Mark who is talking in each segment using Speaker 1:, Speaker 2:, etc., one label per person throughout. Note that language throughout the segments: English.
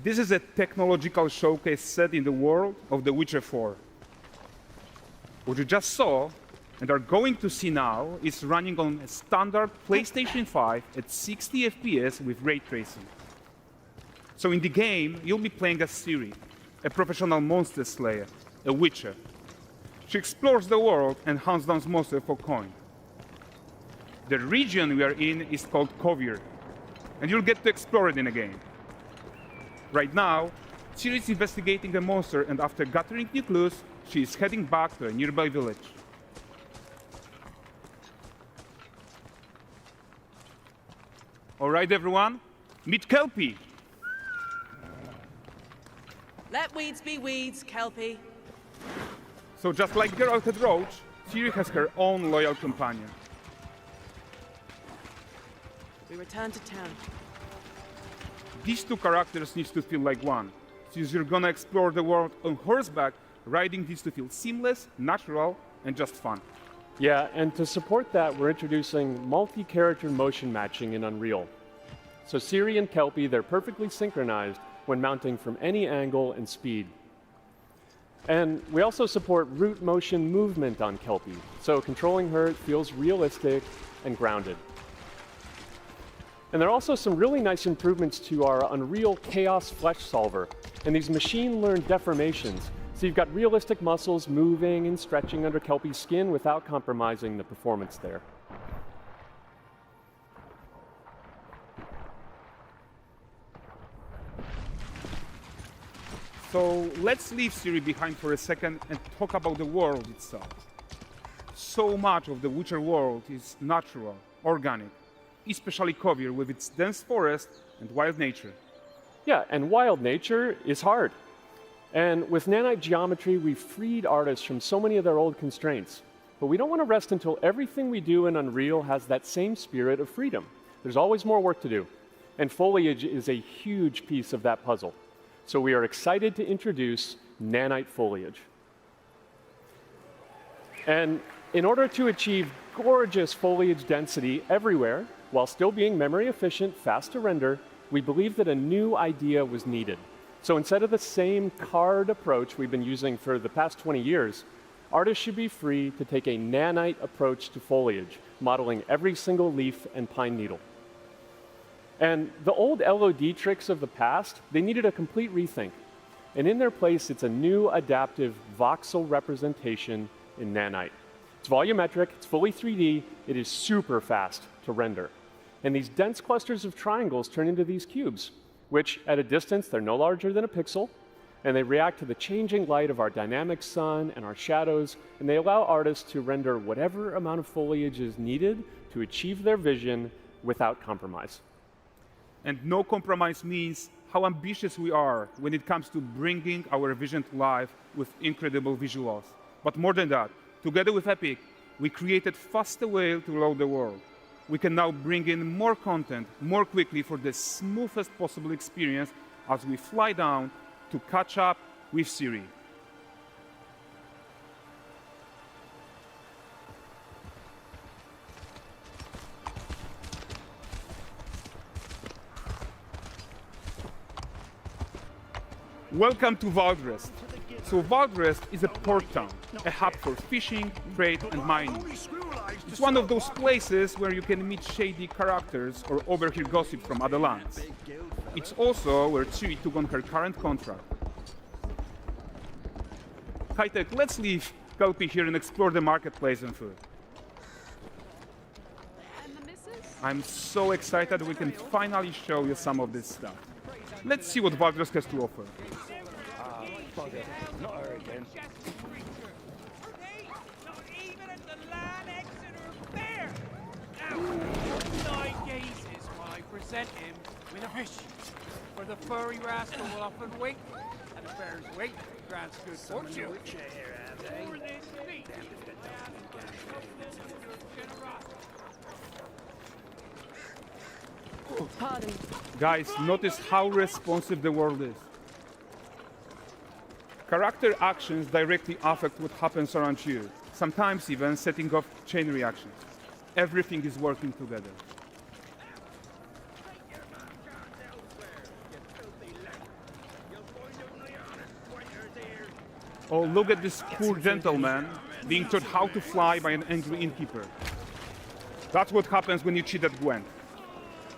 Speaker 1: This is a technological showcase set in the world of The Witcher 4. What you just saw and are going to see now is running on a standard PlayStation 5 at 60 FPS with ray tracing. So in the game, you'll be playing as Ciri, a professional monster slayer, a witcher. She explores the world and hunts down monsters for coin. The region we are in is called Kovir, and you'll get to explore it in a game. Right now, Ciri is investigating a monster, and after gathering new clues, she is heading back to a nearby village. All right, everyone, meet Kelpie.
Speaker 2: Let weeds be weeds, Kelpie.
Speaker 1: So just like Geralt had Roach, Ciri has her own loyal companion.
Speaker 2: We return to town.
Speaker 1: These two characters need to feel like one. Since you're gonna explore the world on horseback, riding needs to feel seamless, natural, and just fun.
Speaker 3: Yeah, and to support that, we're introducing multi-character motion matching in Unreal. So Ciri and Kelpie, they're perfectly synchronized when mounting from any angle and speed. And we also support root motion movement on Kelpie, so controlling her feels realistic and grounded. And there are also some really nice improvements to our Unreal Chaos Flesh Solver and these machine-learned deformations. So you've got realistic muscles moving and stretching under Kelpie's skin without compromising the performance there.
Speaker 1: So let's leave Ciri behind for a second and talk about the world itself. So much of the Witcher world is natural, organic, especially Kovir with its dense forest and wild nature.
Speaker 3: Yeah, and wild nature is hard. And with nanite geometry, we've freed artists from so many of their old constraints. But we don't want to rest until everything we do in Unreal has that same spirit of freedom. There's always more work to do. And foliage is a huge piece of that puzzle. So we are excited to introduce nanite foliage. And in order to achieve gorgeous foliage density everywhere, while still being memory efficient, fast to render, we believe that a new idea was needed. So instead of the same card approach we've been using for the past 20 years, artists should be free to take a nanite approach to foliage, modeling every single leaf and pine needle. And the old LOD tricks of the past, they needed a complete rethink. And in their place, it's a new adaptive voxel representation in nanite. It's volumetric, it's fully 3D, it is super fast to render. And these dense clusters of triangles turn into these cubes, which at a distance, they're no larger than a pixel, and they react to the changing light of our dynamic sun and our shadows, and they allow artists to render whatever amount of foliage is needed to achieve their vision without compromise.
Speaker 1: And no compromise means how ambitious we are when it comes to bringing our vision to life with incredible visuals. But more than that, together with Epic, we created faster way to load the world. We can now bring in more content more quickly for the smoothest possible experience as we fly down to catch up with Ciri. Welcome to Valdrest. So Valdrest is a port town, a hub for fishing, trade, and mining. It's one of those places where you can meet shady characters or overhear gossip from other lands. It's also where Ciri took on her current contract. High-tech, let's leave Kelpie here and explore the marketplace and food. I'm so excited we can finally show you some of this stuff. Let's see what Valdrest has to offer.
Speaker 4: Not her again.
Speaker 5: Not even at the Land Exeter Fair! Now, 9 gazes while I present him with a fish. For the furry rascal will often wink, and the fair's weight grants good fortune. For this feat,
Speaker 2: Pardon.
Speaker 1: Guys, notice how responsive the world is. Character actions directly affect what happens around you, sometimes even setting off chain reactions. Everything is working together. Oh, look at this poor gentleman being taught how to fly by an angry innkeeper. That's what happens when you cheat at Gwent.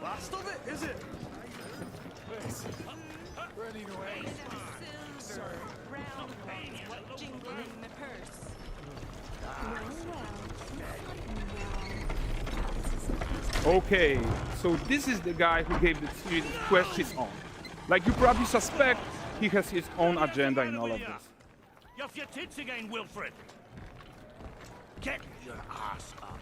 Speaker 4: Last of it, is it? Ready to wait.
Speaker 1: Okay, so this is the guy who gave the series quest his own. Like you probably suspect, he has his own agenda in all of this.
Speaker 6: You're off your tits again, Wilfred. Get your ass up.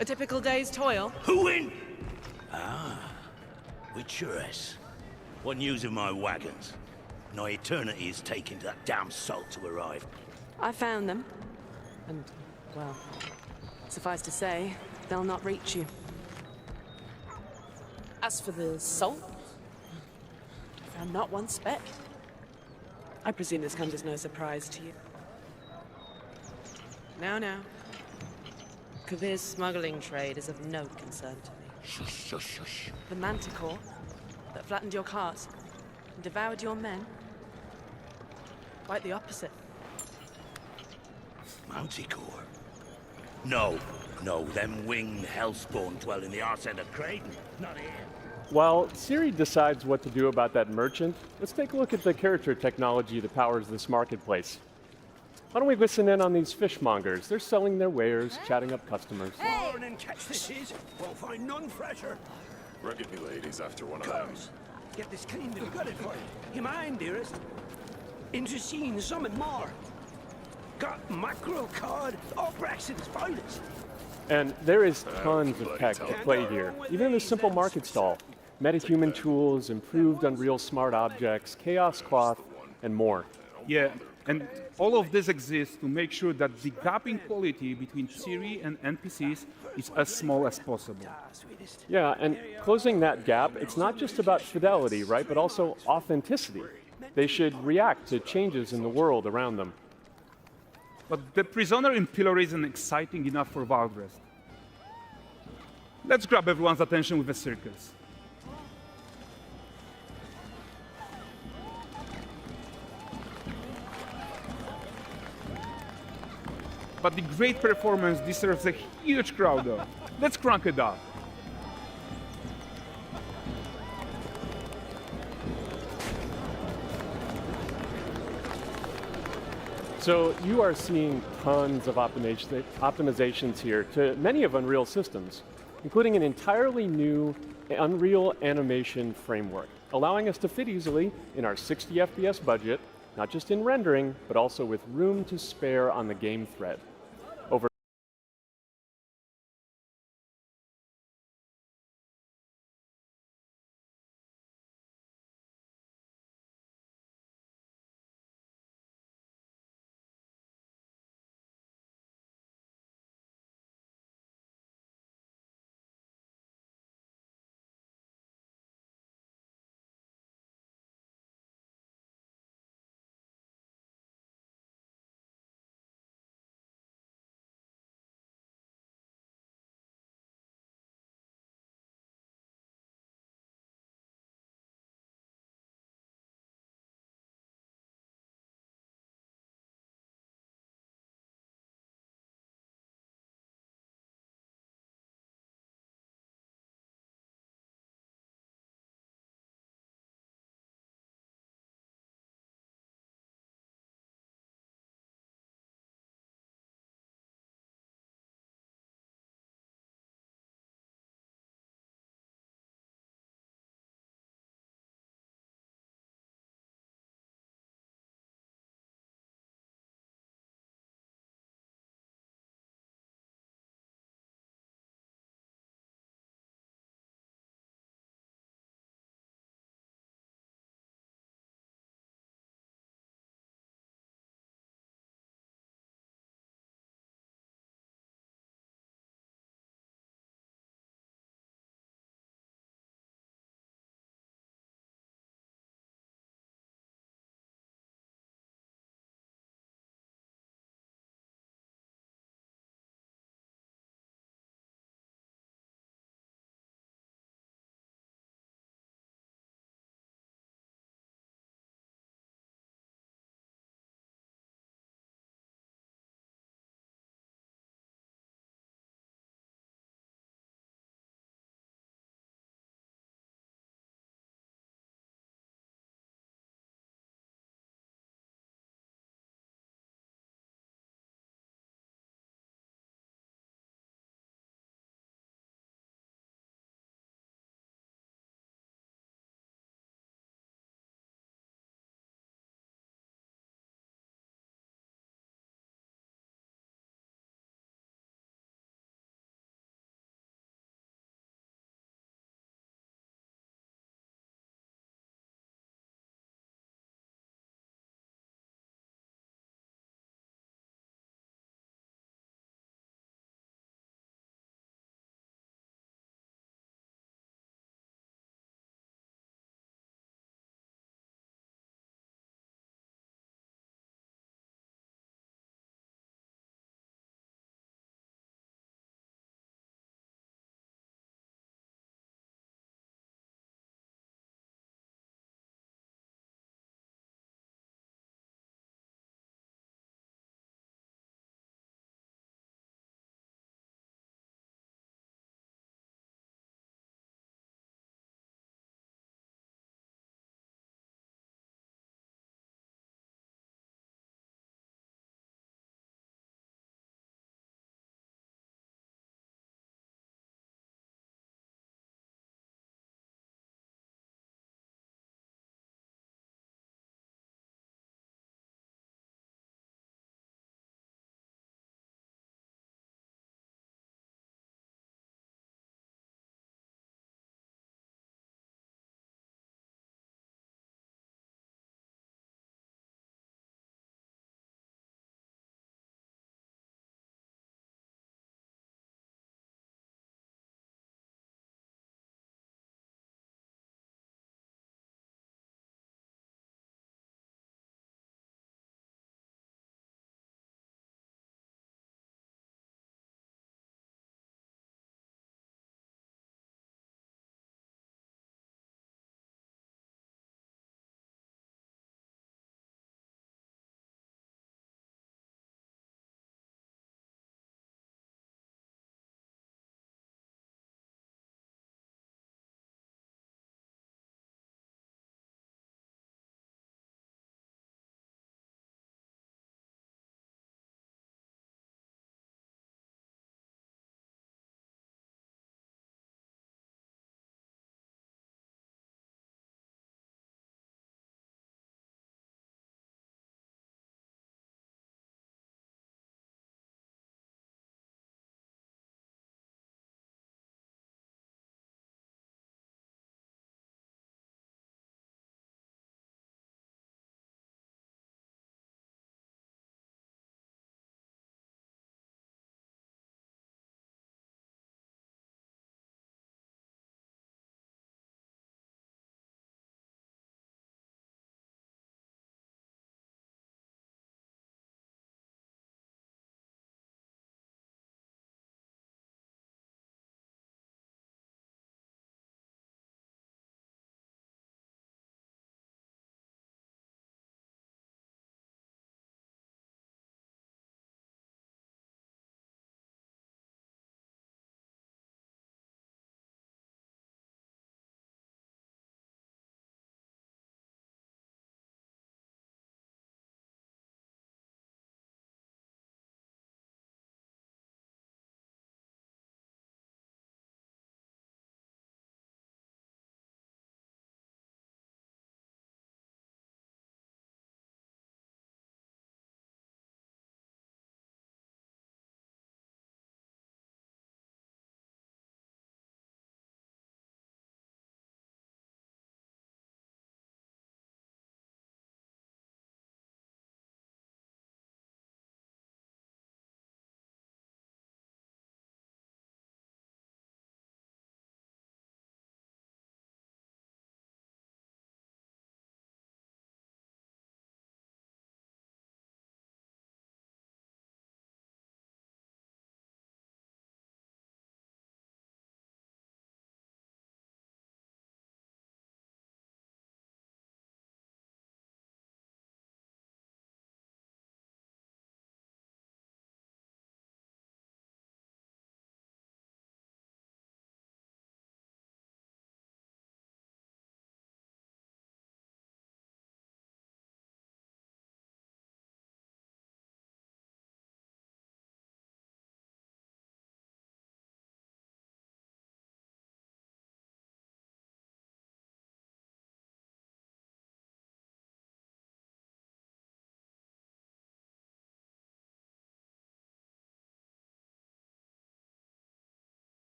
Speaker 2: A typical day's toil.
Speaker 6: Who in? With Churres. What news of my wagons? No eternity is taking that damn salt to arrive.
Speaker 2: I found them. And, well, suffice to say, they'll not reach you. As for the salt, I found not one speck. I presume this comes as no surprise to you. Now. Kavir's smuggling trade is of no concern to me.
Speaker 6: Shush, shush, shush.
Speaker 2: The manticore that flattened your cart and devoured your men? Quite the opposite.
Speaker 6: Manticore? No, them winged hellspawn dwell in the arse end of Creighton, not here.
Speaker 3: While Siri decides what to do about that merchant, let's take a look at the character technology that powers this marketplace. Why don't we listen in on these fishmongers? They're selling their wares, chatting up customers.
Speaker 6: Morning catch this is. Won't find none fresher.
Speaker 4: Reckon me ladies after one of them.
Speaker 7: Comes. Get this cleaned and gutted for you. You mind, dearest? Into seeing something more. Got mackerel cod, all Braxton's finest.
Speaker 3: And there is tons of tech to play here, even in this simple market stall. Metahuman tools, improved Unreal Smart Objects, Chaos Cloth, and more.
Speaker 1: Yeah, and all of this exists to make sure that the gap in quality between Siri and NPCs is as small as possible.
Speaker 3: Yeah, and closing that gap, it's not just about fidelity, right, but also authenticity. They should react to changes in the world around them.
Speaker 1: But the prisoner in pillory isn't exciting enough for Valdrest. Let's grab everyone's attention with a circus. But the great performance deserves a huge crowd though. Let's crank it up.
Speaker 3: So you are seeing tons of optimizations here to many of Unreal systems, including an entirely new Unreal animation framework, allowing us to fit easily in our 60 FPS budget, not just in rendering, but also with room to spare on the game thread.